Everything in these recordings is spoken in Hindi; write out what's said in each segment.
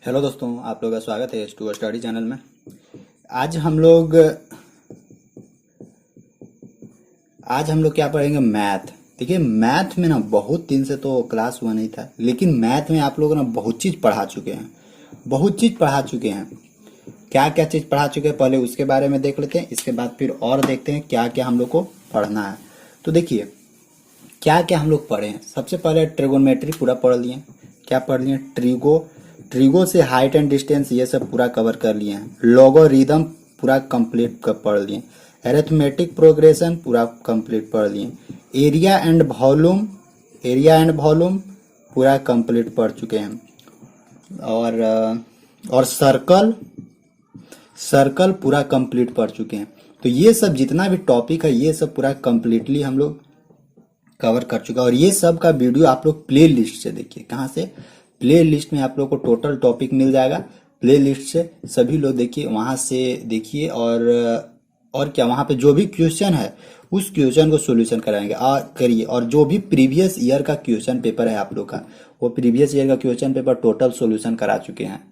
हेलो दोस्तों, आप लोगों का स्वागत है H2O स्टडी चैनल में। आज हम लोग आज हम लोग क्या पढ़ेंगे? मैथ। देखिए, मैथ में ना बहुत दिन से तो क्लास हुआ नहीं था, लेकिन मैथ में आप लोग ना बहुत चीज़ पढ़ा चुके हैं। बहुत चीज़ पढ़ा चुके हैं। क्या क्या चीज़ पढ़ा चुके हैं पहले उसके बारे में देख लेते हैं, इसके बाद फिर और देखते हैं क्या क्या हम लोग को पढ़ना है। तो देखिए, क्या क्या हम लोग पढ़े हैं। सबसे पहले ट्रिगोनोमेट्री पूरा पढ़ लिए। क्या पढ़ लिए? ट्रिगो ट्रिगो से हाइट एंड डिस्टेंस ये सब पूरा कवर कर लिए हैं। लॉगरिथम पूरा कंप्लीट कर पढ़ लिए। अरिथमेटिक प्रोग्रेशन पूरा कंप्लीट पढ़ लिए। एरिया एंड वॉल्यूम पूरा कंप्लीट पढ़ चुके हैं। और सर्कल सर्कल पूरा कंप्लीट पढ़ चुके हैं। तो ये सब जितना भी टॉपिक है ये सब पूरा कंप्लीटली हम लोग कवर कर चुका है। और ये सब का वीडियो आप लोग प्ले लिस्ट से देखिए। कहाँ से? प्ले लिस्ट में आप लोग को टोटल टॉपिक मिल जाएगा। प्ले लिस्ट से सभी लोग देखिए, वहां से देखिए। और क्या, वहां पे जो भी क्वेश्चन है उस क्वेश्चन को सोल्यूशन कराएंगे और करिए। और जो भी प्रीवियस ईयर का क्वेश्चन पेपर है आप लोग का, वो प्रीवियस ईयर का क्वेश्चन पेपर टोटल सोल्यूशन करा चुके हैं।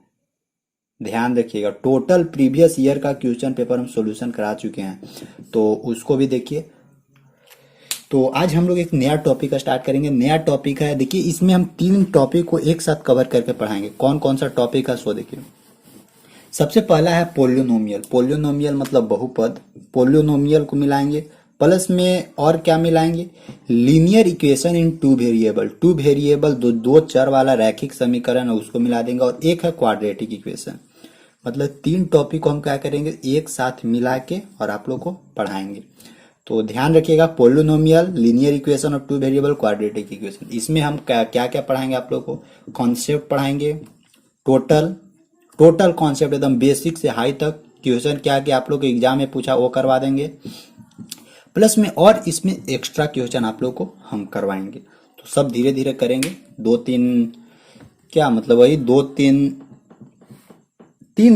ध्यान रखिएगा, टोटल प्रीवियस ईयर का क्वेश्चन पेपर हम सोल्यूशन करा चुके हैं, तो उसको भी देखिए। तो आज हम लोग एक नया टॉपिक स्टार्ट करेंगे। नया टॉपिक है, देखिए इसमें हम 3 टॉपिक को एक साथ कवर करके पढ़ाएंगे। कौन कौन सा टॉपिक है सो देखिए। सबसे पहला है पोलियोनोमियल। पोलियोनोमियल मतलब बहुपद। पोलियोनोमियल को मिलाएंगे, प्लस में और क्या मिलाएंगे? Linear equation in two variable. Two variable दो चर वाला रैखिक समीकरण है, उसको मिला देंगे। और एक है क्वाड्रेटिक इक्वेशन। मतलब 3 टॉपिक को हम क्या करेंगे, एक साथ मिला के और आप लोग को पढ़ाएंगे। तो ध्यान रखिएगा, पोलिनोमियल, लीनियर इक्वेशन और टू वेरिएबल, क्वाड्रेटिक इक्वेशन। इसमें हम क्या क्या पढ़ाएंगे आप लोग को? कॉन्सेप्ट पढ़ाएंगे। टोटल टोटल कॉन्सेप्ट एकदम बेसिक से हाई तक। क्वेश्चन क्या क्या आप लोग को एग्जाम में पूछा वो करवा देंगे, प्लस में और इसमें एक्स्ट्रा क्वेश्चन आप लोग को हम करवाएंगे। तो सब धीरे धीरे करेंगे। 2-3 क्या मतलब, वही 2-3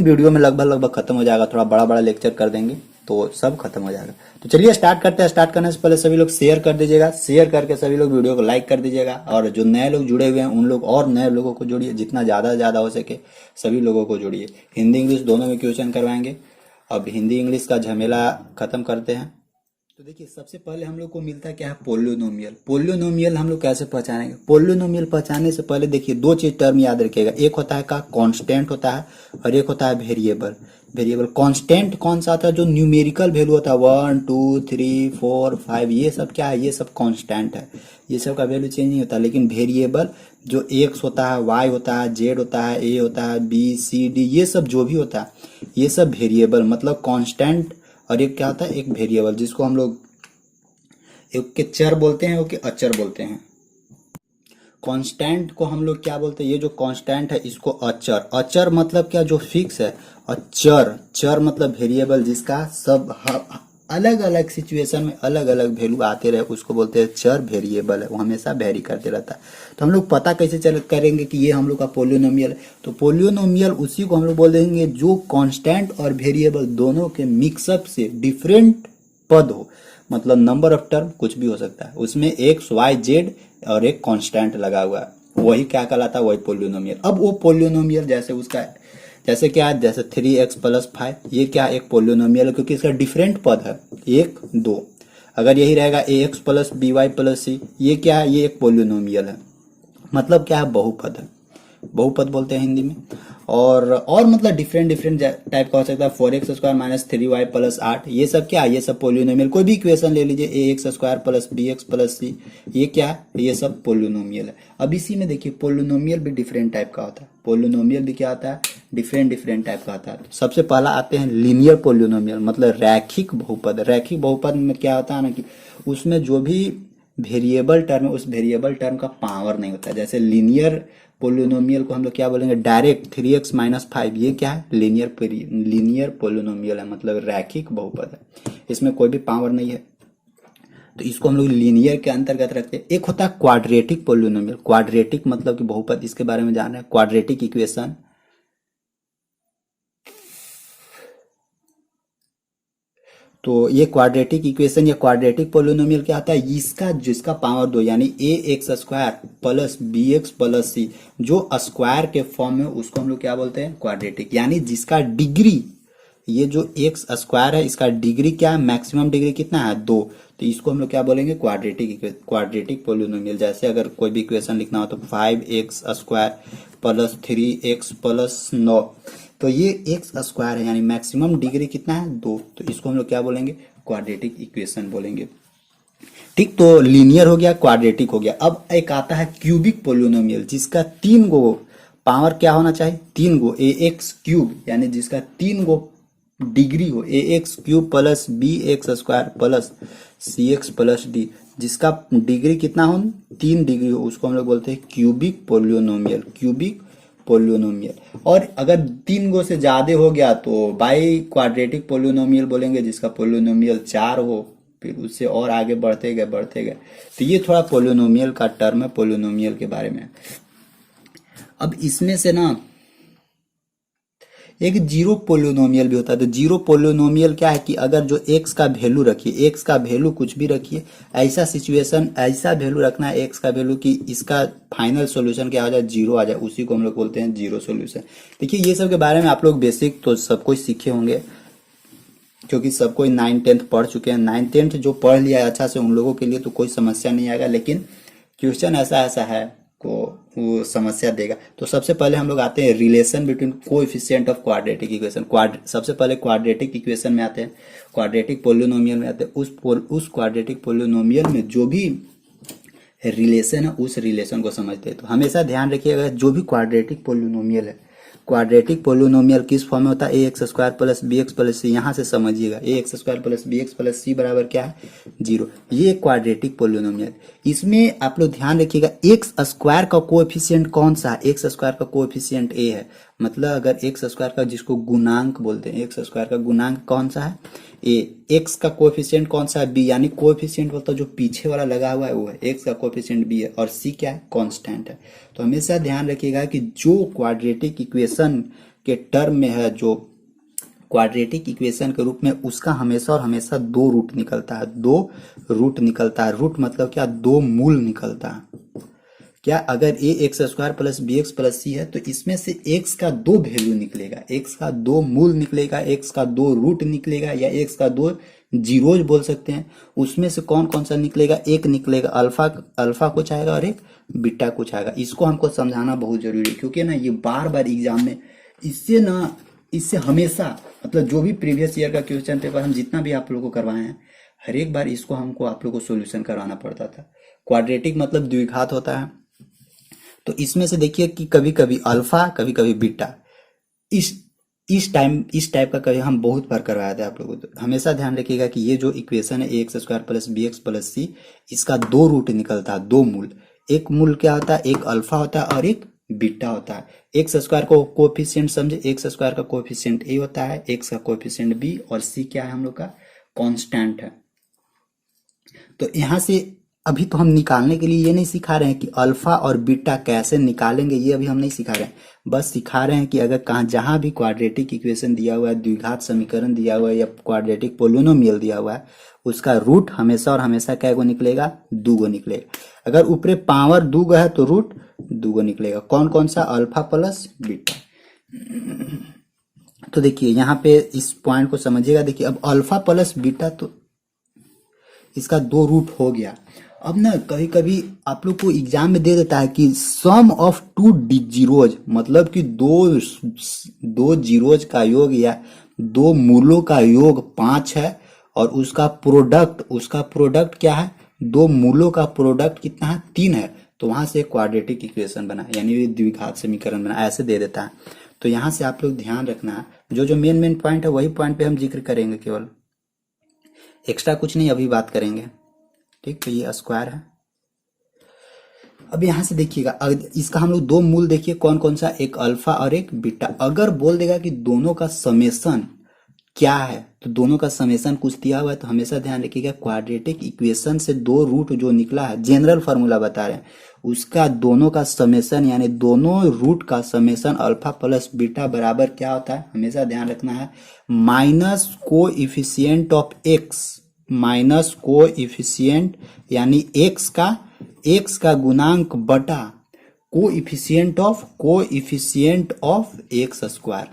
वीडियो में लगभग लगभग खत्म हो जाएगा। थोड़ा बड़ा बड़ा लेक्चर कर देंगे तो सब खत्म हो जाएगा। तो चलिए स्टार्ट करते हैं। स्टार्ट करने से पहले सभी लोग शेयर कर दीजिएगा। शेयर करके सभी लोग वीडियो को लाइक कर दीजिएगा। और जो नए लोग जुड़े हुए हैं उन लोग और नए लोगों को जोड़िए, जितना ज़्यादा से ज़्यादा हो सके सभी लोगों को जोड़िए। हिंदी इंग्लिश दोनों में क्वेश्चन करवाएंगे। अब हिंदी इंग्लिश का झमेला खत्म करते हैं। तो देखिए, सबसे पहले हम लोग को मिलता है क्या है? पोलियोनोमियल। पोलियोनोमियल हम लोग कैसे पहचानेंगे? पोलियोनोमियल पहचानने से पहले देखिए 2 चीज टर्म याद रखिएगा। एक होता है का कांस्टेंट होता है, और एक होता है वेरिएबल। वेरिएबल कांस्टेंट कौन सा आता है? जो न्यूमेरिकल वैल्यू होता है 1 2 3 4 5, ये सब क्या है? ये सब कांस्टेंट है। ये सब का वैल्यू चेंज नहीं होता। लेकिन वेरिएबल जो एक्स होता है, वाई होता है, जेड होता है, ए होता है, बी सी डी, ये सब जो भी होता है ये सब वेरिएबल मतलब कांस्टेंट। और एक क्या होता है? एक वेरिएबल, जिसको हम लोग एक के चर बोलते हैं, एक के अचर बोलते हैं। कांस्टेंट को हम लोग क्या बोलते हैं? ये जो कांस्टेंट है इसको अचर। अचर मतलब क्या? जो फिक्स है। और चर, चर मतलब वेरिएबल जिसका सब अलग अलग सिचुएशन में अलग अलग वैल्यू आते रहे, उसको बोलते हैं चर। वेरिएबल है, वो हमेशा वेरी करते रहता है। तो हम लोग पता कैसे चल करेंगे कि ये हम लोग का पोलियोनोमियल है? तो पोलियोनोमियल उसी को हम लोग बोल देंगे जो कांस्टेंट और वेरिएबल दोनों के मिक्सअप से डिफरेंट पद हो। मतलब नंबर ऑफ टर्म कुछ भी हो सकता है, उसमें एक्स वाई जेड और एक कांस्टेंट लगा हुआ है, वही क्या कहलाता है? वही पोलियोनोमियल। अब वो पोलियोनोमियल जैसे उसका जैसे क्या है? जैसे 3x+5, ये क्या? एक पोलियोनोमियल है, क्योंकि इसका डिफरेंट पद है 1 2। अगर यही रहेगा ax+by+c, ये क्या है? ये एक पोलियोनोमियल है। मतलब क्या है? बहुपद है। बहुपद बोलते हैं हिंदी में। और मतलब डिफरेंट डिफरेंट टाइप का हो सकता है। 4x² - 3y+8, ये सब क्या है? ये सब पोलियोनोमियल। कोई भी इक्वेशन ले लीजिए, ax² + bx+c, ये क्या है? ये सब पोलियोनोमियल है। अब इसी में देखिए, पोलियोनोमियल भी डिफरेंट टाइप का होता है। पोलियोनोमियल भी क्या होता है? डिफरेंट डिफरेंट टाइप का होता है। सबसे पहला आते हैं लीनियर पोलियोनोमियल, मतलब रैखिक बहुपद। रैखिक बहुपद में क्या होता है ना, कि उसमें जो भी वेरिएबल टर्म है उस वेरिएबल टर्म का पावर नहीं होता है। जैसे लीनियर पोलिनोमियल को हम लोग क्या बोलेंगे? डायरेक्ट 3x - 5, ये क्या है? लीनियर पोलिनोमियल है, मतलब रैखिक बहुपद है। इसमें कोई भी पावर नहीं है, तो इसको हम लोग लीनियर के अंतर्गत रखते हैं। एक होता है क्वाड्रेटिक पोलिनोमियल। क्वाड्रेटिक मतलब कि बहुपद, इसके बारे में जान रहे हैं। क्वाड्रेटिक इक्वेशन, तो ये क्वाड्रेटिक इक्वेशन या क्वाड्रेटिक पोलिनोमियल क्या होता है, इसका जिसका पावर दो यानी A X square plus B x plus C जो स्क्वायर के फॉर्म में, उसको हम लोग क्या बोलते हैं, क्वाड्रेटिक। यानी जिसका डिग्री, ये जो एक्स स्क्वायर है इसका डिग्री क्या है, मैक्सिमम डिग्री कितना है, 2, तो इसको हम लोग क्या बोलेंगे, क्वाड्रेटिक पोलिनोमियल। जैसे अगर कोई भी इक्वेशन लिखना हो तो 5x square plus 3x plus 9, तो ये एक्स स्क्वायर है यानी मैक्सिमम डिग्री कितना है, 2, तो इसको हम लोग क्या बोलेंगे, क्वाड्रेटिक इक्वेशन बोलेंगे। ठीक, तो लीनियर हो गया, क्वाड्रेटिक हो गया। अब एक आता है क्यूबिक पोलिनोमियल जिसका 3 गो पावर क्या होना चाहिए, 3 गो ए एक्स क्यूब, यानी जिसका 3 गो डिग्री हो, A X cube plus B X square plus C X plus D, जिसका डिग्री कितना हो, 3 डिग्री हो, उसको हम लोग बोलते हैं क्यूबिक पोलिनोमियल, क्यूबिक पोलिनोमियल। और अगर 3 गो से ज्यादा हो गया तो बाई क्वाड्रेटिक पोलिनोमियल बोलेंगे, जिसका पोलिनोमियल 4 हो, फिर उससे और आगे बढ़ते गए। तो ये थोड़ा पोलिनोमियल का टर्म है, पोलिनोमियल के बारे में। अब इसमें से ना एक जीरो पोलिनोमियल भी होता है। तो जीरो पोलिनोमियल क्या है कि अगर जो एक्स का वैल्यू रखिए, एक्स का वैल्यू कुछ भी रखिए, ऐसा सिचुएशन, ऐसा वैल्यू रखना है एक्स का वैल्यू कि इसका फाइनल सॉल्यूशन क्या हो जाए, जीरो आ जाए, उसी को हम लोग बोलते हैं जीरो सॉल्यूशन। देखिए ये सब के बारे में आप लोग बेसिक तो सब कुछ सीखे होंगे, क्योंकि सब कोई 9th-10th पढ़ चुके हैं। 9th-10th जो पढ़ लिया है अच्छा से, उन लोगों के लिए तो कोई समस्या नहीं आएगा, लेकिन क्वेश्चन ऐसा है को वो समस्या देगा। तो सबसे पहले हम लोग आते हैं relation between coefficient of quadratic equation. सबसे पहले क्वाड्रेटिक इक्वेशन में आते हैं, क्वाड्रेटिक पोलिनोमियल में आते हैं। उस क्वाड्रेटिक पोलिनोमियल में जो भी रिलेशन है, उस रिलेशन को समझते हैं। तो हमेशा ध्यान रखिएगा, जो भी क्वाड्रेटिक पोलिनोमियल है, क्वाड्रेटिक पोलिनोमियल किस फॉर्म में होता है, A X square plus B x plus C. यहाँ से समझिएगा, A X square plus B x plus सी बराबर क्या है, 0। ये क्वाड्रेटिक पोलिनोमियल। इसमें आप लोग ध्यान रखिएगा, एक्स स्क्वायर का कोएफिशिएंट कौन सा है, एक्स स्क्वायर का कोएफिशिएंट ए है। मतलब अगर एक्स स्क्वायर का, जिसको गुणांक बोलते हैं, एक्स स्क्वायर का गुणांक कौन सा है, ए। एक्स का कोएफिशिएंट कौन सा है, बी। यानी कोएफिशिएंट मतलब जो पीछे वाला लगा हुआ है वो है, एक्स का कोएफिशिएंट बी है, और सी क्या है, कांस्टेंट है। तो हमेशा ध्यान रखिएगा कि जो क्वाड्रेटिक इक्वेशन के टर्म में है, जो क्वाड्रेटिक इक्वेशन के रूप में, उसका हमेशा और हमेशा 2 रूट निकलता है, 2 रूट निकलता है। रूट मतलब क्या, 2 मूल निकलता है। क्या, अगर A X square plus B x plus C है तो इसमें से एक्स का 2 वैल्यू निकलेगा, एक्स का 2 मूल निकलेगा, एक्स का 2 रूट निकलेगा, या एक्स का 2 जीरोज बोल सकते हैं। उसमें से कौन कौन सा निकलेगा, एक निकलेगा अल्फा कुछ आएगा और एक बीटा कुछ आएगा। इसको हमको समझाना बहुत जरूरी है, क्योंकि ना ये बार बार एग्जाम में इससे हमेशा, मतलब जो भी प्रीवियस ईयर का क्वेश्चन पेपर हम जितना भी आप लोगों को करवाए हैं, हर एक बार इसको हमको आप लोगों को सोल्यूशन कराना पड़ता था। क्वाड्रेटिक मतलब द्विघात होता है। तो इसमें से देखिए कि कभी कभी अल्फा, कभी कभी बीटा, इस टाइप का कभी हम बहुत बार करवाया था आप लोगों को। तो हमेशा ध्यान रखिएगा कि ये जो इक्वेशन है, A X square plus B x plus C, इसका 2 रूट निकलता है, 2 मूल। एक मूल क्या होता है, एक अल्फा होता है और एक बीटा होता है। एक्स स्क्वायर को कोएफिशिएंट समझे, एक्स स्क्वायर का कोएफिशिएंट ए होता है, एक्स का कोएफिशिएंट बी, और सी क्या है हम लोग का, कांस्टेंट है। तो यहाँ से अभी तो हम निकालने के लिए ये नहीं सिखा रहे हैं कि अल्फा और बीटा कैसे निकालेंगे, ये अभी हम नहीं सिखा रहे हैं। बस सिखा रहे हैं कि अगर कहाँ जहां भी क्वाड्रेटिक इक्वेशन दिया हुआ है, द्विघात समीकरण दिया हुआ है, या क्वाड्रेटिक पोलिनोमियल दिया हुआ है, उसका रूट हमेशा और हमेशा क्या गो निकलेगा, 2 गो निकलेगा। अगर ऊपरे पावर 2 गो है तो रूट 2 गो निकलेगा। कौन कौन सा, अल्फा प्लस बीटा। तो देखिए यहाँ पे इस पॉइंट को समझिएगा। देखिए अब अल्फा प्लस बीटा, तो इसका 2 रूट हो गया। अब ना कभी कभी आप लोग को एग्जाम में दे देता है कि सम ऑफ 2 जीरोज, मतलब कि दो जीरोज का योग या 2 मूलों का योग 5 है, और उसका प्रोडक्ट क्या है, 2 मूलों का प्रोडक्ट कितना है, 3 है। तो वहां से क्वाड्रेटिक इक्वेशन बना, यानी द्विघात समीकरण बना, ऐसे दे देता है। तो यहाँ से आप लोग ध्यान रखना है, जो मेन पॉइंट है वही पॉइंट पे हम जिक्र करेंगे, केवल एक्स्ट्रा कुछ नहीं अभी बात करेंगे। ठीक, तो ये स्क्वायर है। अब यहां से देखिएगा, इसका हम लोग 2 मूल देखिए कौन कौन सा, एक अल्फा और एक बीटा। अगर बोल देगा कि दोनों का समेशन क्या है, तो दोनों का समेशन कुछ दिया हुआ है, तो हमेशा ध्यान रखिएगा क्वाड्रेटिक इक्वेशन से 2 रूट जो निकला है, जनरल फार्मूला बता रहे हैं, उसका दोनों का समेसन यानी दोनों रूट का समेसन अल्फा प्लस बीटा बराबर क्या होता है, हमेशा ध्यान रखना है, minus coefficient of x, minus coefficient यानी एक्स का गुणांक बटा कोएफिशिएंट ऑफ एक्स स्क्वायर।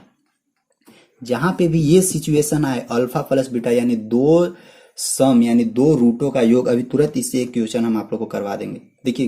जहां पे भी ये सिचुएशन आए अल्फा प्लस बीटा यानी दो सम यानी दो रूटों का योग, अभी तुरंत इससे एक क्वेश्चन हम आप लोग को करवा देंगे। देखिए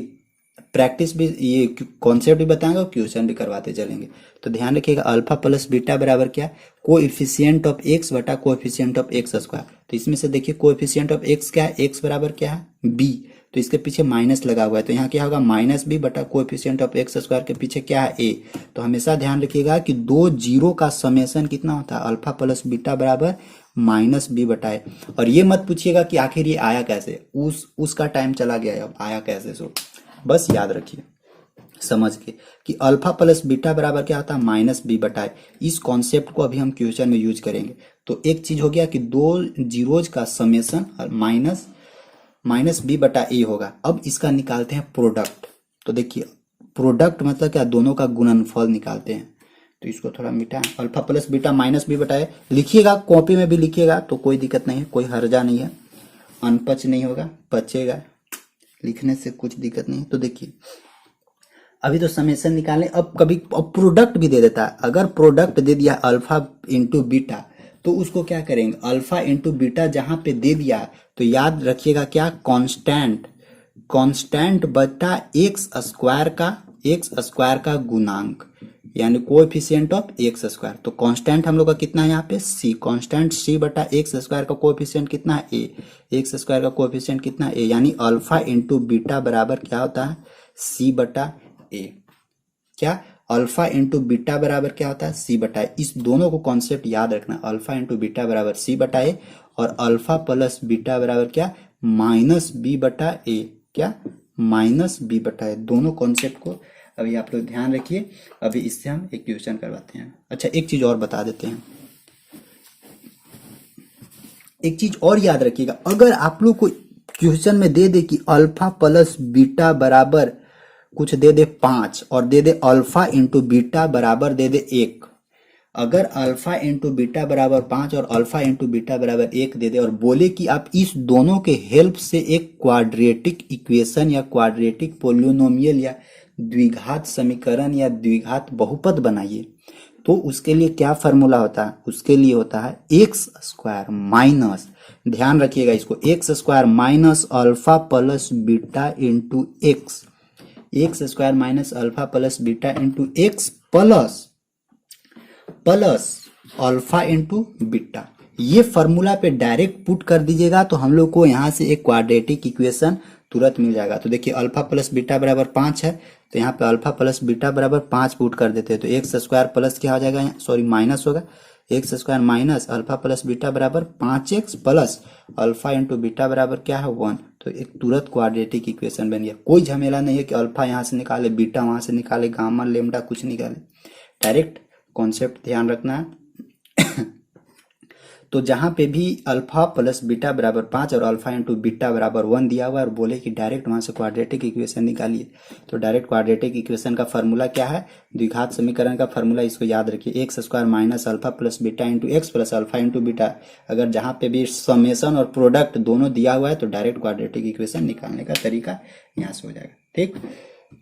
प्रैक्टिस भी, ये कॉन्सेप्ट भी बताएंगे और क्वेश्चन भी करवाते चलेंगे। तो ध्यान रखिएगा अल्फा प्लस बीटा बराबर क्या, कोएफिशिएंट ऑफ एक्स बटा कोएफिशिएंट ऑफ एक्स स्क्वायर। तो इसमें से देखिए कोएफिशिएंट ऑफ एक्स क्या है, एक्स बराबर क्या है बी, तो इसके पीछे माइनस लगा हुआ है, तो यहाँ क्या होगा माइनस बी बटा कोएफिशिएंट ऑफ एक्स स्क्वायर के पीछे क्या है ए। तो हमेशा ध्यान रखिएगा कि दो जीरो का समेसन कितना होता है, अल्फा प्लस बीटा बराबर माइनस बी बटाए। और ये मत पूछिएगा कि आखिर ये आया कैसे, उसका टाइम चला गया, अब आया कैसे। सो बस याद रखिए समझ के कि अल्फा प्लस बीटा बराबर क्या होता है माइनस बी बटाए। इस कॉन्सेप्ट को अभी हम क्वेश्चन में यूज करेंगे। तो एक चीज हो गया कि दो जीरोज का समेसन माइनस बी बटा ए होगा। अब इसका निकालते हैं प्रोडक्ट। तो देखिए प्रोडक्ट मतलब क्या, दोनों का गुणनफल निकालते हैं। तो इसको थोड़ा मिटाएं, alpha plus beta minus B बटाए लिखिएगा, कॉपी में भी लिखिएगा तो कोई दिक्कत नहीं है, कोई हर्जा नहीं है, अनपच नहीं होगा, पचेगा, लिखने से कुछ दिक्कत नहीं। तो देखिए अभी तो समेसन निकालें, अब प्रोडक्ट भी दे देता है। अगर प्रोडक्ट दे दिया अल्फा इंटू बीटा तो उसको क्या करेंगे, अल्फा इंटू बीटा जहां पे दे दिया तो याद रखिएगा क्या, कांस्टेंट बटा एक्स स्क्वायर का गुणांक यानी कोएफिशिएंट ऑफ एक्स स्क्वायर। तो कांस्टेंट हम लोग का कितना है यहाँ पे सी, कांस्टेंट सी बटा एक्स स्क्वायर का कोएफिशिएंट कितना है ए, एक्स स्क्वायर का कोएफिशिएंट कितना है ए, यानी अल्फा इंटू बीटा बराबर क्या होता है सी बटा ए। क्या, अल्फा इंटू बीटा बराबर क्या होता है सी बटा ए। इस दोनों को कॉन्सेप्ट याद रखना, अल्फा इंटू बीटा बराबर सी बटा ए और अल्फा प्लस बीटा बराबर क्या माइनस बी बटा ए, क्या माइनस बी बटा ए। दोनों कॉन्सेप्ट को अभी आप लोग ध्यान रखिए। अभी इससे हम एक क्वेश्चन करवाते हैं। अच्छा एक चीज और बता देते हैं, एक चीज और याद रखिएगा, अगर आप लोग को क्वेश्चन में दे दे कि अल्फा प्लस बीटा बराबर कुछ दे दे 5 और दे दे अल्फा इंटू बीटा बराबर दे दे 1, अगर अल्फा इंटू बीटा बराबर 5 और अल्फा इंटू बीटा बराबर 1 दे दे और बोले कि आप इस दोनों के हेल्प से एक क्वाड्रेटिक इक्वेशन या क्वाड्रेटिक पोलिनोमियल या द्विघात समीकरण या द्विघात बहुपद बनाइए, तो उसके लिए क्या फॉर्मूला होता है, उसके लिए होता है एक्स स्क्वायर माइनस, ध्यान रखिएगा इसको, x square minus alpha plus beta into x, x square minus alpha plus beta into x plus alpha into beta. ये फॉर्मूला पे डायरेक्ट पुट कर दीजिएगा तो हम लोग को यहाँ से एक क्वाड्रेटिक इक्वेशन तुरंत मिल जाएगा। तो देखिए अल्फा प्लस बीटा बराबर 5 है, तो यहाँ पे अल्फा प्लस बीटा बराबर 5 पुट कर देते हैं, तो एक्स स्क्वायर प्लस क्या हो जाएगा, सॉरी माइनस होगा, x square minus alpha plus beta बराबर 5x plus alpha into beta बराबर क्या है 1। तो एक तुरंत क्वाड्रेटिक इक्वेशन बन गया। कोई झमेला नहीं है कि अल्फा यहाँ से निकाले, बीटा वहां से निकाले, गामा लेमडा कुछ निकाले, डायरेक्ट कॉन्सेप्ट ध्यान रखना है। तो जहां पे भी अल्फा प्लस बीटा बराबर 5 और अल्फा इंटू बीटा बराबर 1 दिया हुआ है और बोले कि डायरेक्ट वहां से क्वाड्रेटिक इक्वेशन निकालिए, तो डायरेक्ट क्वाड्रेटिक इक्वेशन का फॉर्मूला क्या है, द्विघात समीकरण का फॉर्मूला, इसको याद रखिए, x square minus alpha plus beta into x plus alpha into beta. अगर जहां पे भी समेशन और प्रोडक्ट दोनों दिया हुआ है तो डायरेक्ट क्वाड्रेटिक इक्वेशन निकालने का तरीका यहाँ से हो जाएगा। ठीक,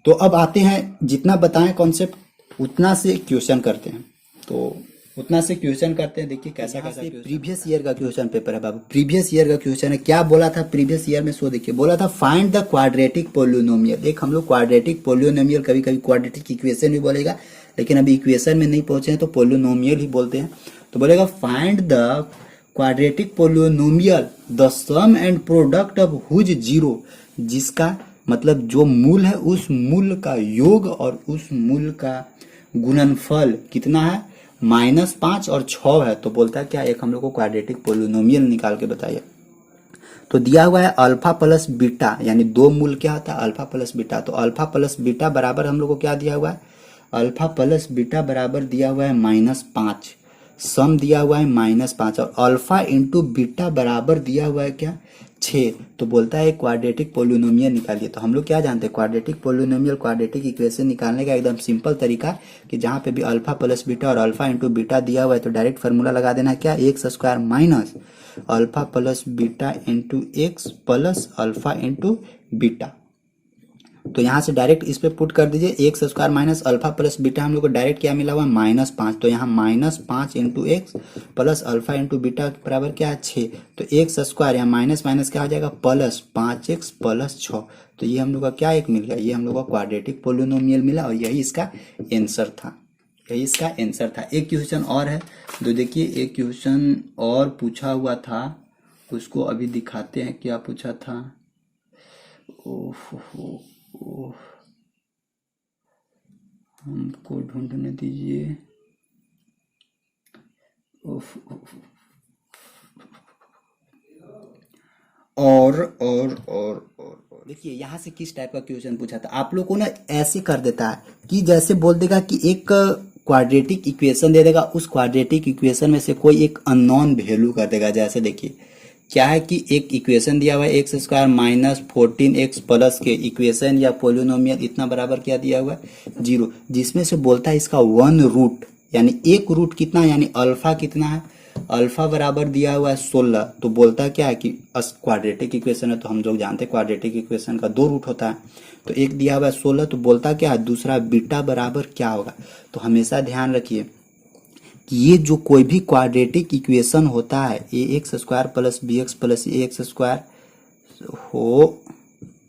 तो अब आते हैं, जितना बताएं कॉन्सेप्ट उतना से क्वेश्चन करते हैं। तो उतना से क्वेश्चन करते हैं, देखिए कैसा कैसा प्रीवियस ईयर का क्वेश्चन पेपर है बाबू, प्रीवियस ईयर का क्वेश्चन है। क्या बोला था प्रीवियस ईयर में, सो देखिए बोला था फाइंड द क्वाड्रेटिक पोलिनोमियल। एक हम लोग क्वाड्रेटिक पोलिनोमियल, कभी कभी क्वाड्रेटिक इक्वेशन भी बोलेगा, लेकिन अभी इक्वेशन में नहीं पहुंचे हैं तो पोलिनोमियल ही बोलते हैं। तो बोलेगा find the quadratic polynomial the sum and product of whose zero, जिसका मतलब जो मूल है उस मूल का योग और उस मूल का गुणनफल कितना है -5 और 6 है। तो बोलता है क्या, एक हम लोग को क्वाड्रेटिक पोलिनोमियल निकाल के बताइए। तो दिया हुआ है अल्फा प्लस बीटा, यानी दो मूल क्या होता है अल्फा प्लस बीटा। तो अल्फा प्लस बीटा बराबर हम लोग को क्या दिया हुआ है, अल्फा प्लस बीटा बराबर दिया हुआ है -5, सम दिया हुआ है -5 और अल्फा इंटू बीटा बराबर दिया हुआ है क्या 6। तो बोलता है क्वाड्रेटिक पोलिनोमियल निकालिए। तो हम लोग क्या जानते हैं, क्वाड्रेटिक पोलिनोमियल क्वाड्रेटिक इक्वेशन निकालने का एकदम सिंपल तरीका कि जहाँ पे भी अल्फा प्लस बीटा और अल्फा इंटू बीटा दिया हुआ है तो डायरेक्ट फार्मूला लगा देना है, क्या, x square minus alpha plus beta into x plus alpha into beta. तो यहाँ से डायरेक्ट इस पे पुट कर दीजिए, x square minus alpha plus beta हम लोग को डायरेक्ट क्या मिला हुआ है, -5। तो यहाँ -5 into x plus alpha into beta बराबर क्या है, 6। तो एक्स स्क्वायर यहाँ माइनस माइनस क्या हो जाएगा, प्लस 5x प्लस 6। तो ये हम लोग का क्या एक मिल गया, ये हम लोग का क्वाड्रेटिक पोलिनोमियल मिला और यही इसका आंसर था, यही इसका आंसर था। एक क्वेश्चन और है, तो देखिए एक क्वेश्चन और पूछा हुआ था, उसको अभी दिखाते हैं क्या पूछा था। ओह हमको ढूंढने दीजिए। और देखिए यहाँ से किस टाइप का क्वेश्चन पूछा था। आप लोग को ना ऐसे कर देता है कि जैसे बोल देगा कि एक क्वाड्रेटिक इक्वेशन दे देगा, उस क्वाड्रेटिक इक्वेशन में से कोई एक अननोन वैल्यू कर देगा। जैसे देखिए क्या है कि एक इक्वेशन दिया हुआ है x square minus 14x plus के इक्वेशन या पोलिनोमियल इतना बराबर क्या दिया हुआ है 0, जिसमें से बोलता है इसका 1 रूट यानी एक रूट कितना, यानी अल्फा कितना है, अल्फा बराबर दिया हुआ है 16। तो बोलता है क्या है कि क्वाड्रेटिक इक्वेशन है तो हम लोग जानते हैं क्वाड्रेटिक इक्वेशन का 2 रूट होता है। तो एक दिया हुआ है 16, तो बोलता क्या है दूसरा बीटा बराबर क्या होगा। तो हमेशा ध्यान रखिए कि ये जो कोई भी क्वाड्रेटिक इक्वेशन होता है A X square plus B x plus A X square हो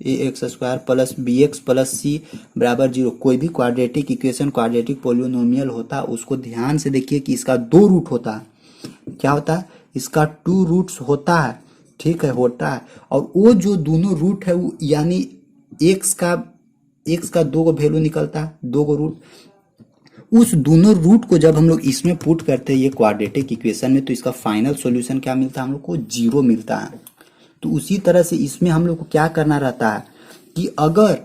A X square plus B x plus सी बराबर 0, कोई भी क्वाड्रेटिक इक्वेशन क्वाड्रेटिक पोलिनोमियल होता है उसको ध्यान से देखिए कि इसका 2 रूट होता है। क्या होता है, इसका 2 रूट्स होता है, ठीक है, होता है। और वो जो दोनों रूट है वो यानी एक्स का 2 को वैल्यू निकलता है, 2 को रूट, उस दोनों रूट को जब हम लोग इसमें पुट करते हैं ये क्वाड्रेटिक इक्वेशन में तो इसका फाइनल सॉल्यूशन क्या मिलता है, हम लोग को 0 मिलता है। तो उसी तरह से इसमें हम लोग को क्या करना रहता है कि अगर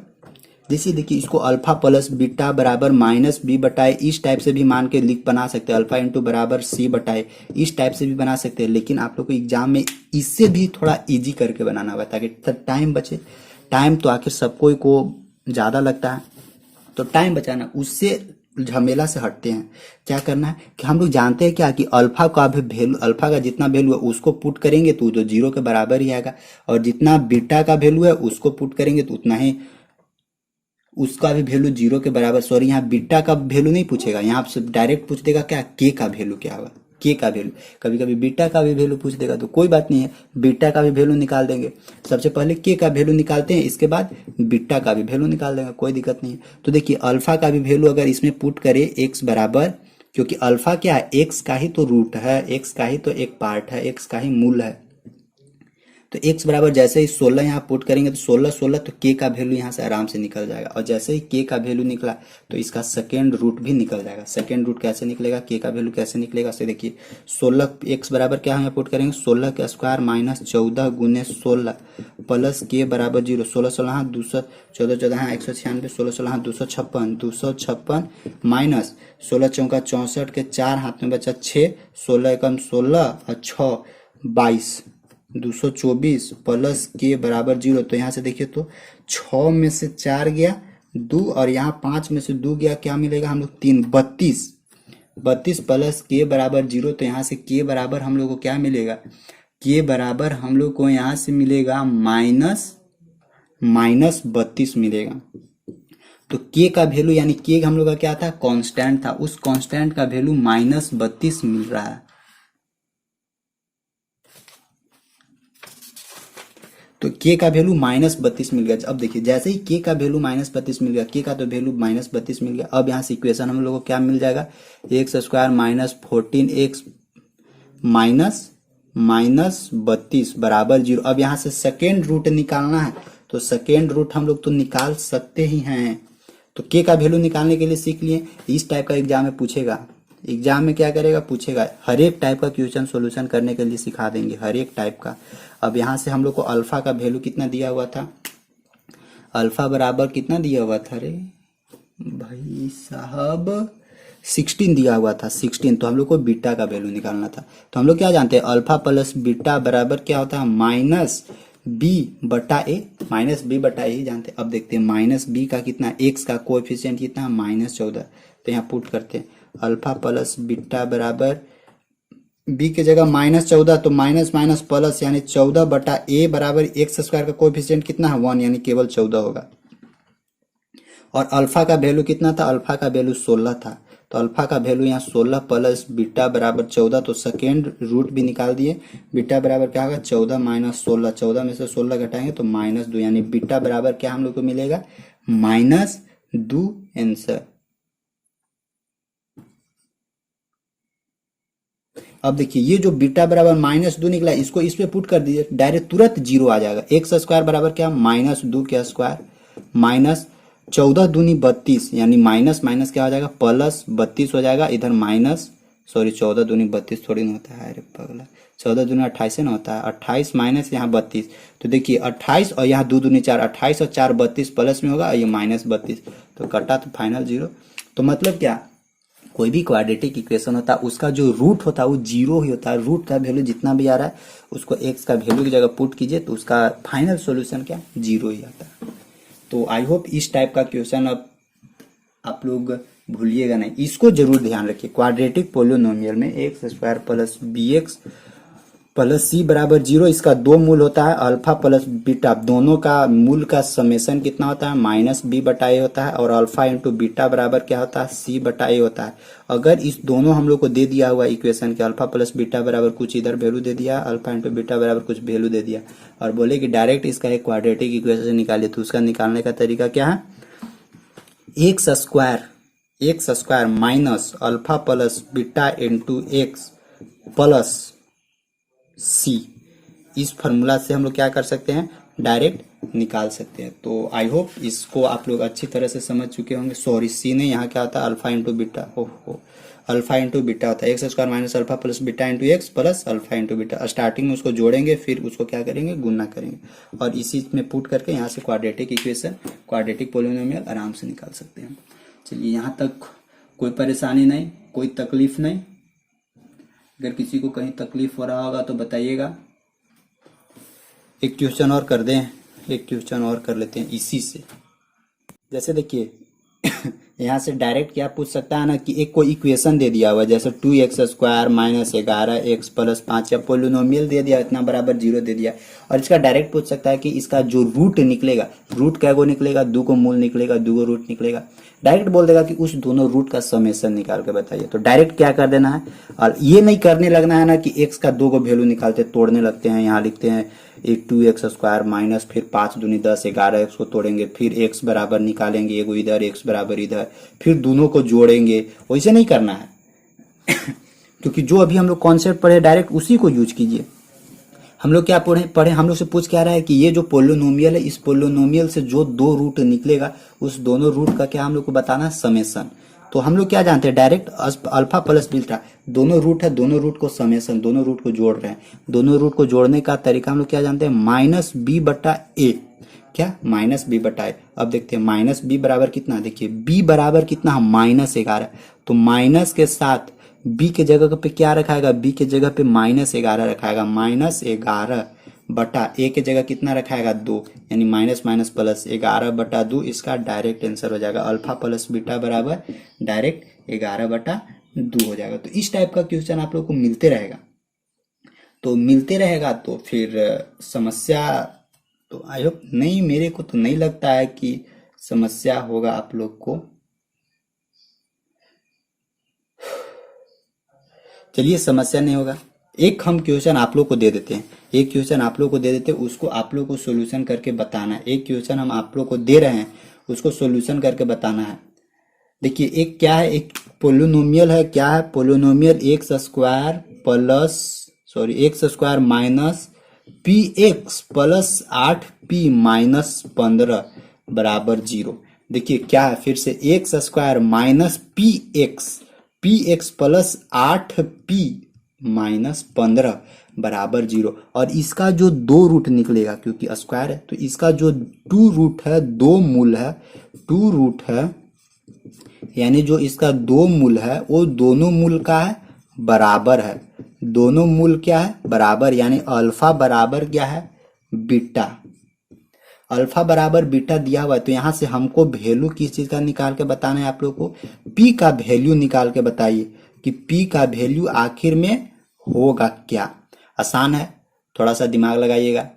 जैसे देखिए इसको अल्फा प्लस बीटा बराबर माइनस बी बटाए इस टाइप से भी मान के लिख बना सकते हैं, अल्फा इंटू बराबर सी बटाए इस टाइप से भी बना सकते हैं। लेकिन आप लोग को एग्जाम में इससे भी थोड़ा इजी करके बनाना होगा ताकि टाइम बचे। टाइम तो आखिर सबको को ज़्यादा लगता है, तो टाइम बचाना, उससे झमेला से हटते हैं। क्या करना है कि हम लोग जानते हैं क्या कि अल्फा का भी वैल्यू, अल्फा का जितना वैल्यू है उसको पुट करेंगे तो 0 के बराबर ही आएगा, और जितना बीटा का वैल्यू है उसको पुट करेंगे तो उतना ही उसका भी वैल्यू 0 के बराबर। सॉरी यहाँ बीटा का वैल्यू नहीं पूछेगा, यहाँ आपसे डायरेक्ट पूछ देगा क्या, के का वैल्यू क्या होगा, के का वैल्यू। कभी कभी बीटा का भी वैल्यू पूछ देगा तो कोई बात नहीं है, बीटा का भी वैल्यू निकाल देंगे। सबसे पहले के का वैल्यू निकालते हैं, इसके बाद बीटा का भी वैल्यू निकाल देंगे, कोई दिक्कत नहीं है। तो देखिए अल्फा का भी वैल्यू अगर इसमें पुट करे एक्स बराबर, क्योंकि अल्फा क्या है, एक्स का ही तो रूट है, एक्स का ही तो एक पार्ट है, एक्स का ही मूल है। तो x बराबर जैसे ही 16 यहाँ पुट करेंगे तो 16 तो k का वैल्यू यहाँ से आराम से निकल जाएगा, और जैसे ही k का वैल्यू निकला तो इसका सेकेंड रूट भी निकल जाएगा। सेकेंड रूट कैसे निकलेगा, k का वैल्यू कैसे निकलेगा, से देखिए 16 x बराबर क्या यहाँ पुट करेंगे 16 का स्क्वायर माइनस 14 गुने 16 प्लस k बराबर 0, 16 हाँ 200, 14 हाँ 196, 16 हाँ 256 माइनस 16 चौका 64 के 4 हाथ में बचा 6, 16 एकम 16 और 6 22, 224 प्लस के बराबर 0। तो यहाँ से देखिए तो 6 में से 4 गया 2 और यहाँ 5 में से 2 गया, क्या मिलेगा हम लोग 3, 32 प्लस के बराबर 0। तो यहाँ से के बराबर हम लोग को क्या मिलेगा, के बराबर हम लोग को यहाँ से मिलेगा माइनस 32 मिलेगा। तो के का वैल्यू यानी के हम लोग का क्या था, कांस्टेंट था, उस कांस्टेंट का वैल्यू -32 मिल रहा है। तो k का वैल्यू -32 मिल गया। अब देखिए जैसे ही k का वैल्यू -32 मिल गया, k का तो वैल्यू -32 मिल गया, अब यहाँ से इक्वेशन हम लोग को क्या मिल जाएगा, x square minus 14x minus 32 बराबर 0। अब यहाँ से सेकेंड रूट निकालना है, तो सेकेंड रूट हम लोग तो निकाल सकते ही हैं। तो k का वैल्यू निकालने के लिए सीख लिए, इस टाइप का एग्जाम में पूछेगा, एग्जाम में क्या करेगा पूछेगा, हर एक टाइप का क्वेश्चन सॉल्यूशन करने के लिए सिखा देंगे, हर एक टाइप का। अब यहाँ से हम लोग को अल्फा का वैल्यू कितना दिया हुआ था, अल्फा बराबर कितना दिया हुआ था रे भाई साहब, 16 दिया हुआ था, 16। तो हम लोग को बीटा का वैल्यू निकालना था। तो हम लोग क्या जानते हैं, अल्फा प्लस बीटा बराबर क्या होता है, माइनस बी बटा ए, माइनस बी बटा ए ही जानते हैं। अब देखते हैं माइनस बी का कितना, एक्स का कोएफिशिएंट कितना है -14, तो यहाँ पुट करते हैं अल्फा प्लस बीटा बराबर बी के जगह -14, तो माइनस माइनस प्लस यानी 14 बटा ए बराबर एक्स स्क्वायर का कोएफिशिएंट कितना है 1, यानी केवल 14 होगा। और अल्फा का वैल्यू कितना था, अल्फा का वैल्यू 16 था, तो अल्फा का वैल्यू यहाँ 16 प्लस बीटा बराबर 14, तो सेकेंड रूट भी निकाल दिए। बीटा बराबर क्या होगा 14 माइनस 16, 14 में से 16 घटाएंगे तो -2, यानी बीटा बराबर क्या हम लोग को मिलेगा -2 आंसर। अब देखिए ये जो बीटा बराबर -2 निकला, इसको इस पे पुट कर दीजिए, डायरेक्ट तुरंत जीरो आ जाएगा। एक्स स्क्वायर बराबर क्या, -2 के स्क्वायर माइनस 14 दूनी 32, यानी माइनस माइनस क्या हो जाएगा प्लस 32 हो जाएगा। इधर माइनस 14 दूनी 32 थोड़ी ना होता है, अरे पगला 14 दूनी 28 ना होता है, 28 माइनस यहाँ 32, तो देखिए 28 और यहाँ 2 दूनी 4, 28 और 4 32 प्लस में होगा, और ये -32, तो कटा तो फाइनल जीरो। तो मतलब क्या, कोई भी क्वाड्रेटिक इक्वेशन होता है उसका जो रूट होता है वो जीरो ही होता है। रूट का वैल्यू जितना भी आ रहा है उसको एक्स का वैल्यू की जगह पुट कीजिए तो उसका फाइनल सॉल्यूशन क्या जीरो ही आता है। तो आई होप इस टाइप का क्वेश्चन अब आप लोग भूलिएगा नहीं, इसको जरूर ध्यान रखिए। क्वाड्रेटिक पोलिनोमियल में x square plus B x plus सी बराबर 0, इसका दो मूल होता है अल्फा प्लस बीटा, दोनों का मूल का समेशन कितना होता है -b बटा ए होता है, और अल्फा इंटू बीटा बराबर क्या होता है c बटा ए होता है। अगर इस दोनों हम लोग को दे दिया हुआ इक्वेशन के अल्फा प्लस बीटा बराबर कुछ इधर वैल्यू दे दिया, अल्फा इंटू बीटा बराबर कुछ वैल्यू दे दिया, और बोले कि डायरेक्ट इसका एक क्वाड्रेटिक इक्वेशन निकालिए, तो उसका निकालने का तरीका क्या है, x square minus alpha plus beta into x plus c, इस फॉर्मूला से हम लोग क्या कर सकते हैं, डायरेक्ट निकाल सकते हैं। तो आई होप इसको आप लोग अच्छी तरह से समझ चुके होंगे। सॉरी सी नहीं, यहाँ क्या होता है अल्फा इंटू बीटा, ओहो अल्फा इंटू बीटा होता है x square minus alpha plus beta into x plus alpha into beta. Starting में उसको जोड़ेंगे, फिर उसको क्या करेंगे गुना करेंगे, और इसी में पुट करके यहाँ से क्वाड्रेटिक इक्वेशन, क्वाड्रेटिक पोलिनोमियल आराम से निकाल सकते हैं। चलिए यहाँ तक कोई परेशानी नहीं, कोई तकलीफ नहीं। अगर किसी को कहीं तकलीफ हो रहा होगा तो बताइएगा। एक क्वेश्चन और कर दें, एक क्वेश्चन और कर लेते हैं इसी से। जैसे देखिए यहाँ से डायरेक्ट क्या पूछ सकता है ना कि एक कोई इक्वेशन दे दिया हुआ है, जैसे 2x square minus 11x plus 5, या पोलिनोमियल दे दिया इतना बराबर 0 दे दिया, और इसका डायरेक्ट पूछ सकता है कि इसका जो रूट निकलेगा, रूट क्या गो निकलेगा, 2 को मूल निकलेगा, 2 को रूट निकलेगा। डायरेक्ट बोल देगा कि उस दोनों रूट का समेशन निकाल के बताइए। तो डायरेक्ट क्या कर देना है, और ये नहीं करने लगना है ना कि x का 2 को वैल्यू निकालते तोड़ने लगते हैं। यहाँ लिखते हैं 2x स्क्वायर माइनस फिर 5 दूनी 10, 11x को तोड़ेंगे, फिर x बराबर निकालेंगे, एगो इधर x बराबर इधर, फिर दोनों को जोड़ेंगे, वैसे नहीं करना है क्योंकि जो अभी हम लोग कॉन्सेप्ट पढ़े डायरेक्ट उसी को यूज कीजिए। हम लोग क्या पढ़े हम लोग से पूछ क्या रहा है कि ये जो पोलिनोमियल है, इस पोलिनोमियल से जो 2 रूट निकलेगा उस दोनों रूट का क्या हम लोग को बताना है समेशन। तो हम लोग क्या जानते हैं, डायरेक्ट अल्फा प्लस बीटा दोनों रूट है, दोनों रूट को समेशन, दोनों रूट को जोड़ रहे हैं। दोनों रूट को जोड़ने का तरीका हम लोग क्या जानते हैं, -b बटा ए, क्या -b बटा ए। अब देखते हैं -b बराबर कितना, देखिए b बराबर कितना है -11, तो माइनस के साथ b के जगह पे क्या रखाएगा, b के जगह पे -11 रखाएगा, -11 बटा ए के जगह कितना रखाएगा 2, यानी माइनस माइनस प्लस 11 बटा 2, इसका डायरेक्ट आंसर हो जाएगा अल्फा प्लस बीटा बराबर डायरेक्ट 11 बटा 2 हो जाएगा। तो इस टाइप का क्वेश्चन आप लोग को मिलते रहेगा, तो मिलते रहेगा तो फिर समस्या तो आई होप नहीं, मेरे को तो नहीं लगता है कि समस्या होगा आप लोग को। चलिए समस्या नहीं होगा, एक हम क्वेश्चन आप लोग को दे देते हैं, एक क्वेश्चन आप लोग को दे देते हैं, उसको आप लोग को सॉल्यूशन करके बताना है। एक क्वेश्चन हम आप लोग को दे रहे हैं, उसको सॉल्यूशन करके बताना है। देखिए एक क्या है, एक पोलिनोमियल है, क्या है polynomial x square minus P x plus 8p minus 15 बराबर 0। देखिए क्या है, फिर से x square minus P x plus 8p minus 15 बराबर 0, और इसका जो 2 रूट निकलेगा, क्योंकि स्क्वायर है तो इसका जो 2 रूट है, 2 मूल है, 2 रूट है, यानी जो इसका 2 मूल है वो दोनों मूल का है बराबर है। दोनों मूल क्या है बराबर, यानी अल्फा बराबर क्या है बीटा, अल्फा बराबर बीटा दिया हुआ है तो यहाँ से हमको वैल्यू किस चीज का निकाल के बताना है आप लोग को, पी का वैल्यू निकाल के बताइए कि पी का वैल्यू आखिर में होगा क्या। आसान है, थोड़ा सा दिमाग लगाइएगा,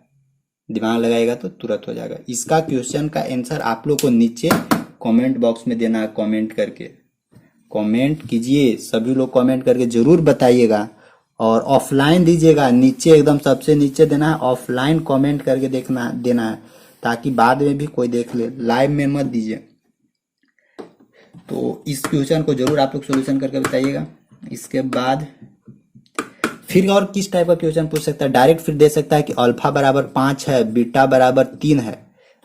दिमाग लगाएगा तो तुरंत हो जाएगा। इसका क्वेश्चन का आंसर आप लोग को नीचे कमेंट बॉक्स में देना है, कमेंट करके कमेंट कीजिए, सभी लोग कमेंट करके जरूर बताइएगा और ऑफलाइन दीजिएगा, नीचे एकदम सबसे नीचे देना है, ऑफलाइन कमेंट करके देना है ताकि बाद में भी कोई देख ले, लाइव में मत दीजिए। तो इस क्वेश्चन को जरूर आप लोग सोल्यूशन करके बताइएगा। इसके बाद फिर और किस टाइप का क्वेश्चन पूछ सकता है, डायरेक्ट फिर दे सकता है कि अल्फा बराबर 5 है, बीटा बराबर 3 है,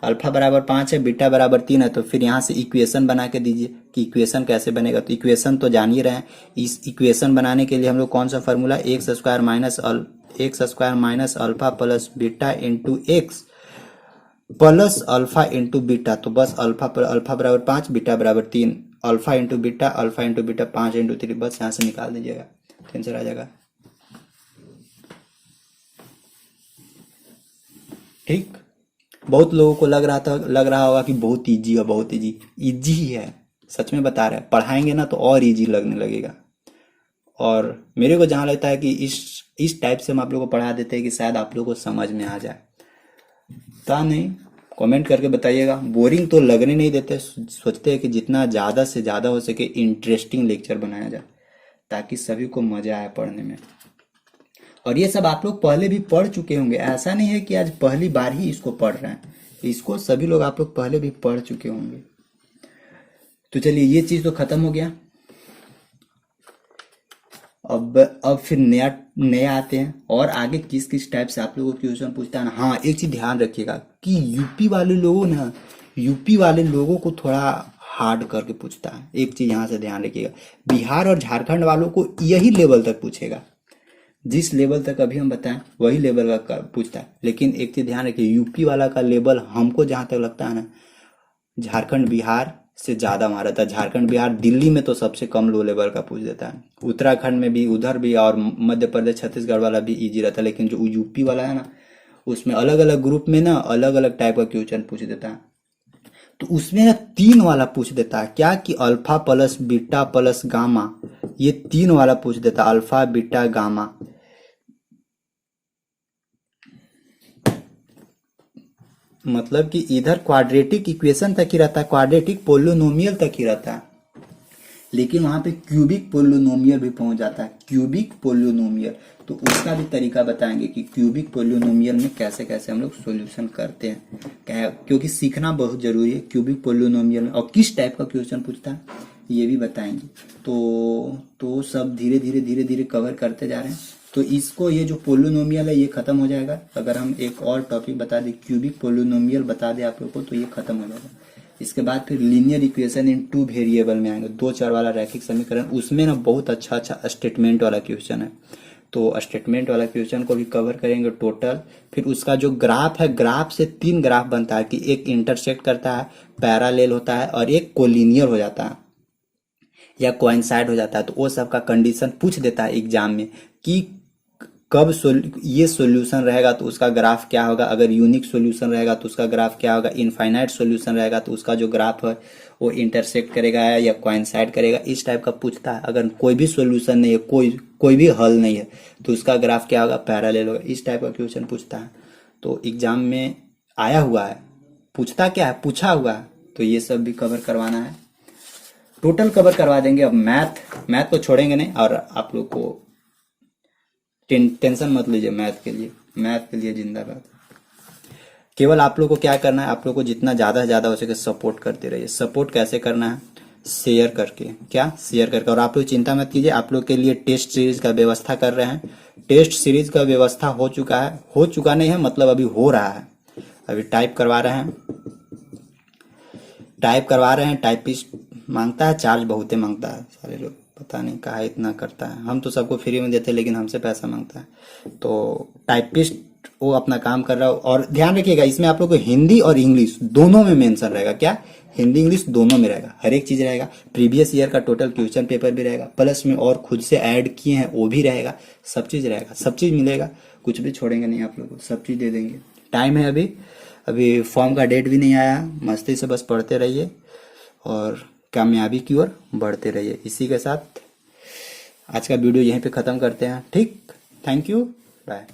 अल्फा बराबर 5 है, बीटा बराबर 3 है, तो फिर यहाँ से इक्वेशन बना के दीजिए कि इक्वेशन कैसे बनेगा। तो इक्वेशन तो जान ही रहे हैं, इस इक्वेशन बनाने के लिए हम लोग कौन सा formula, x square minus alpha plus beta into x plus alpha into beta. तो बस अल्फा बराबर 5, बीटा बराबर 3, अल्फा इंटू बीटा 5 इंटू 3, बस यहाँ से निकाल दीजिएगा, आंसर आ जाएगा। ठीक, बहुत लोगों को लग रहा होगा कि बहुत इजी है, बहुत इजी ही है, सच में बता रहे हैं, पढ़ाएंगे ना तो और इजी लगने लगेगा। और मेरे को जहाँ लगता है कि इस टाइप से हम आप लोगों को पढ़ा देते हैं कि शायद आप लोगों को समझ में आ जाए, पता नहीं, कमेंट करके बताइएगा। बोरिंग तो लगने नहीं देते, सोचते हैं कि जितना ज़्यादा से ज़्यादा हो सके इंटरेस्टिंग लेक्चर बनाया जाए ताकि सभी को मजा आए पढ़ने में। और ये सब आप लोग पहले भी पढ़ चुके होंगे, ऐसा नहीं है कि आज पहली बार ही इसको पढ़ रहे हैं, इसको सभी लोग आप लोग पहले भी पढ़ चुके होंगे। तो चलिए ये चीज तो खत्म हो गया। अब फिर नया आते हैं और आगे किस किस टाइप से आप लोगों को क्वेश्चन पूछता है ना। हाँ, एक चीज ध्यान रखिएगा कि यूपी वाले लोगों को थोड़ा हार्ड करके पूछता है, एक चीज यहाँ से ध्यान रखिएगा। बिहार और झारखंड वालों को यही लेवल तक पूछेगा, जिस लेवल तक अभी हम बताएं वही लेवल का पूछता है। लेकिन एक चीज ध्यान रखिए, यूपी वाला का लेवल हमको जहां तक लगता है ना, झारखंड बिहार से ज्यादा मारा था। झारखंड बिहार दिल्ली में तो सबसे कम लो लेवल का पूछ देता है, उत्तराखंड में भी, उधर भी, और मध्य प्रदेश छत्तीसगढ़ वाला भी इजी रहता है। लेकिन जो यूपी वाला है ना, उसमें अलग अलग ग्रुप में ना अलग अलग टाइप का क्वेश्चन पूछ देता है। तो उसमें ना 3 वाला पूछ देता है, क्या कि alpha plus beta plus gamma, ये 3 वाला पूछ देता है, अल्फा बीटा गामा। मतलब कि इधर क्वाड्रेटिक इक्वेशन तक ही रहता है, क्वाड्रेटिक पोलिनोमियल तक ही रहता है, लेकिन वहां पे क्यूबिक पोलिनोमियल भी पहुंच जाता है, क्यूबिक पोलिनोमियल। तो उसका भी तरीका बताएंगे कि क्यूबिक पोलिनोमियल में कैसे कैसे हम लोग सॉल्यूशन करते हैं, क्योंकि सीखना बहुत जरूरी है क्यूबिक पोलिनोमियल में, और किस टाइप का क्वेश्चन पूछता है ये भी बताएंगे। तो सब धीरे धीरे कवर करते जा रहे हैं। तो इसको, ये जो पोलिनोमियल है ये खत्म हो जाएगा। अगर हम एक और टॉपिक बता दें, क्यूबिक पोलिनोमियल बता दें आप लोग को, तो ये खत्म हो जाएगा। इसके बाद फिर लीनियर इक्वेशन इन 2 वेरिएबल में आएंगे, 2 चर वाला रैखिक समीकरण। उसमें ना बहुत अच्छा स्टेटमेंट वाला क्वेश्चन है, तो स्टेटमेंट वाला क्वेश्चन को भी कवर करेंगे टोटल। फिर उसका जो ग्राफ है, ग्राफ से 3 ग्राफ बनता है कि एक इंटरसेक्ट करता है, पैरालेल होता है, और एक कोलिनियर हो जाता है या कोइंसाइड हो जाता है। तो वो सब का कंडीशन पूछ देता है एग्जाम में कि कब ये सॉल्यूशन रहेगा तो उसका ग्राफ क्या होगा, अगर यूनिक सॉल्यूशन रहेगा तो उसका ग्राफ क्या होगा, इनफाइनाइट सॉल्यूशन रहेगा तो उसका जो ग्राफ है वो इंटरसेक्ट करेगा या कोइंसाइड करेगा, इस टाइप का पूछता है। अगर कोई भी सॉल्यूशन नहीं है, कोई भी हल नहीं है, तो उसका ग्राफ क्या होगा, पैरेलल होगा, इस टाइप का क्वेश्चन पूछता है। तो एग्जाम में आया हुआ है, पूछता क्या है, पूछा हुआ है। तो ये सब भी कवर करवाना है, टोटल कवर करवा देंगे। अब मैथ को छोड़ेंगे नहीं, और आप लोग को टेंशन मत लीजिए, मैथ के लिए जिंदाबाद। केवल आप लोग को क्या करना है, आप लोग को जितना ज्यादा से ज्यादा हो सके सपोर्ट करते रहिए। सपोर्ट कैसे करना है, शेयर करके, शेयर करके। और आप लोग चिंता मत कीजिए, आप लोग के लिए टेस्ट सीरीज का व्यवस्था कर रहे हैं। टेस्ट सीरीज का व्यवस्था हो चुका नहीं है, मतलब अभी हो रहा है, अभी टाइप करवा रहे हैं। टाइपिस्ट मांगता है, चार्ज बहुत ही मांगता है, सारे लोग पता नहीं कहा इतना करता है। हम तो सबको फ्री में देते हैं, लेकिन हमसे पैसा मांगता है। तो टाइपिस्ट वो अपना काम कर रहा है। और ध्यान रखिएगा, इसमें आप लोग को हिंदी और इंग्लिश दोनों में मेंशन रहेगा, क्या, हिंदी इंग्लिश दोनों में रहेगा, हर एक चीज रहेगा। प्रीवियस ईयर का टोटल क्वेश्चन पेपर भी रहेगा, प्लस में और खुद से ऐड किए हैं वो भी रहेगा, सब चीज रहेगा, सब चीज मिलेगा, कुछ भी छोड़ेंगे नहीं आप लोग को, सब चीज दे देंगे। टाइम है अभी, अभी फॉर्म का डेट भी नहीं आया। मस्ती से बस पढ़ते रहिए और कामयाबी की ओर बढ़ते रहिए। इसी के साथ आज का वीडियो यहीं पे ख़त्म करते हैं। ठीक, थैंक यू, बाय।